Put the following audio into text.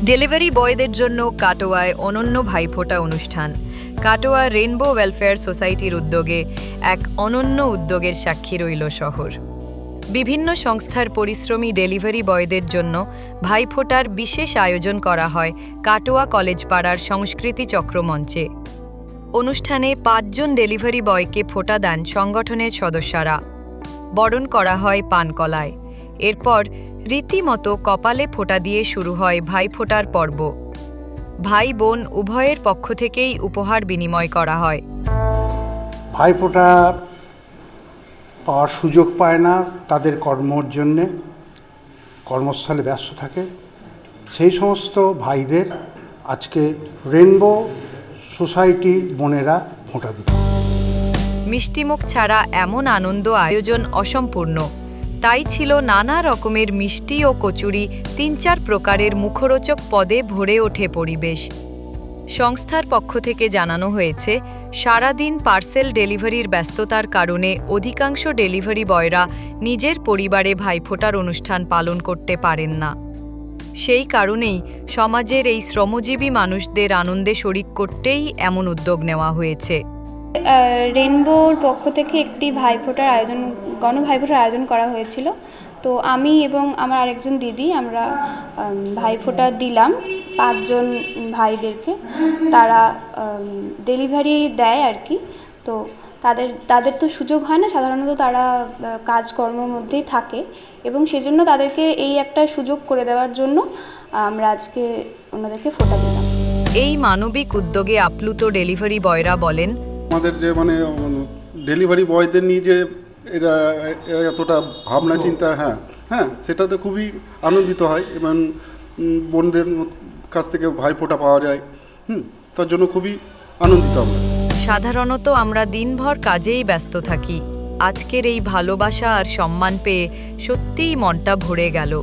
Delivery বয়দের জন্য কাটোয়ায় অনন্য ভাইফোঁটা অনুষ্ঠান। কাটোয়া রেইনবো ওয়েলফেয়ার সোসাইটির উদ্যোগে এক অনন্য উদ্যোগের সাক্ষী রইল শহর। বিভিন্ন সংস্থার পরিশ্রমী ডেলিভারি বয়দের জন্য ভাইফোঁটার বিশেষ আয়োজন করা হয় কাটোয়া কলেজ পাড়ার সংস্কৃতি চক্র মঞ্চে। অনুষ্ঠানে ৫ জন ডেলিভারি বয়কে ফোঁটা দেন সংগঠনের সদস্যরা। বরণ করা হয় পানকলায়। এরপর রীতিমতো কপালে ফোঁটা দিয়ে শুরু হয় ভাইফোঁটার পর্ব। ভাই বোন উভয়ের পক্ষ থেকেই উপহার বিনিময় করা হয়। ভাইফোঁটা পাওয়ার সুযোগ পায় না, তাদের কর্মর জন্যে কর্মস্থলে ব্যস্ত থাকে। সেই সমস্ত ভাইদের আজকে রেইনবো সোসাইটির বোনেরা ফোঁটা দিল। মিষ্টিমুখ ছাড়া এমন আনন্দ আয়োজন অসম্পূর্ণ। তাই ছিল নানা রকমের মিষ্টি ও কচুরি, ৩-৪ প্রকারের মুখরোচক পদে ভরে ওঠে পরিবেশ। সংস্থার পক্ষ থেকে জানানো হয়েছে, সারাদিন পার্সেল ডেলিভারির ব্যস্ততার কারণে অধিকাংশ ডেলিভারি বয়রা নিজের পরিবারে ভাইফোঁটার অনুষ্ঠান পালন করতে পারেন না। সেই কারণেই সমাজের এই শ্রমজীবী মানুষদের আনন্দে শরিক করতেই এমন উদ্যোগ নেওয়া হয়েছে। রেইনবোর পক্ষ থেকে একটি গণভাইফোঁটার আয়োজন করা হয়েছিল। তো আমি এবং আমার আরেকজন দিদি আমরা ভাইফোঁটা দিলাম ৫ জন ভাইদেরকে। তারা ডেলিভারি দেয় আর কি। তো তাদের তো সুযোগ হয় না, সাধারণত তারা কাজকর্মের মধ্যেই থাকে, এবং সেজন্য তাদেরকে এই একটা সুযোগ করে দেওয়ার জন্য আমরা আজকে ওনাদেরকে ফোঁটা দিলাম। এই মানবিক উদ্যোগে আপ্লুত ডেলিভারি বয়রা বলেন, আমাদের যে ডেলিভারি বয়দের নিয়ে যে এরা এতটা ভাবনা চিন্তা, হ্যাঁ সেটাতে খুবই আনন্দিত হয়, এবং বোনদের কাছ থেকে ভাইফোঁটা পাওয়া যায়, তার জন্য খুবই আনন্দিত আমরা। সাধারণত আমরা দিনভর কাজেই ব্যস্ত থাকি। আজকের এই ভালোবাসা আর সম্মান পেয়ে সত্যিই মনটা ভরে গেল।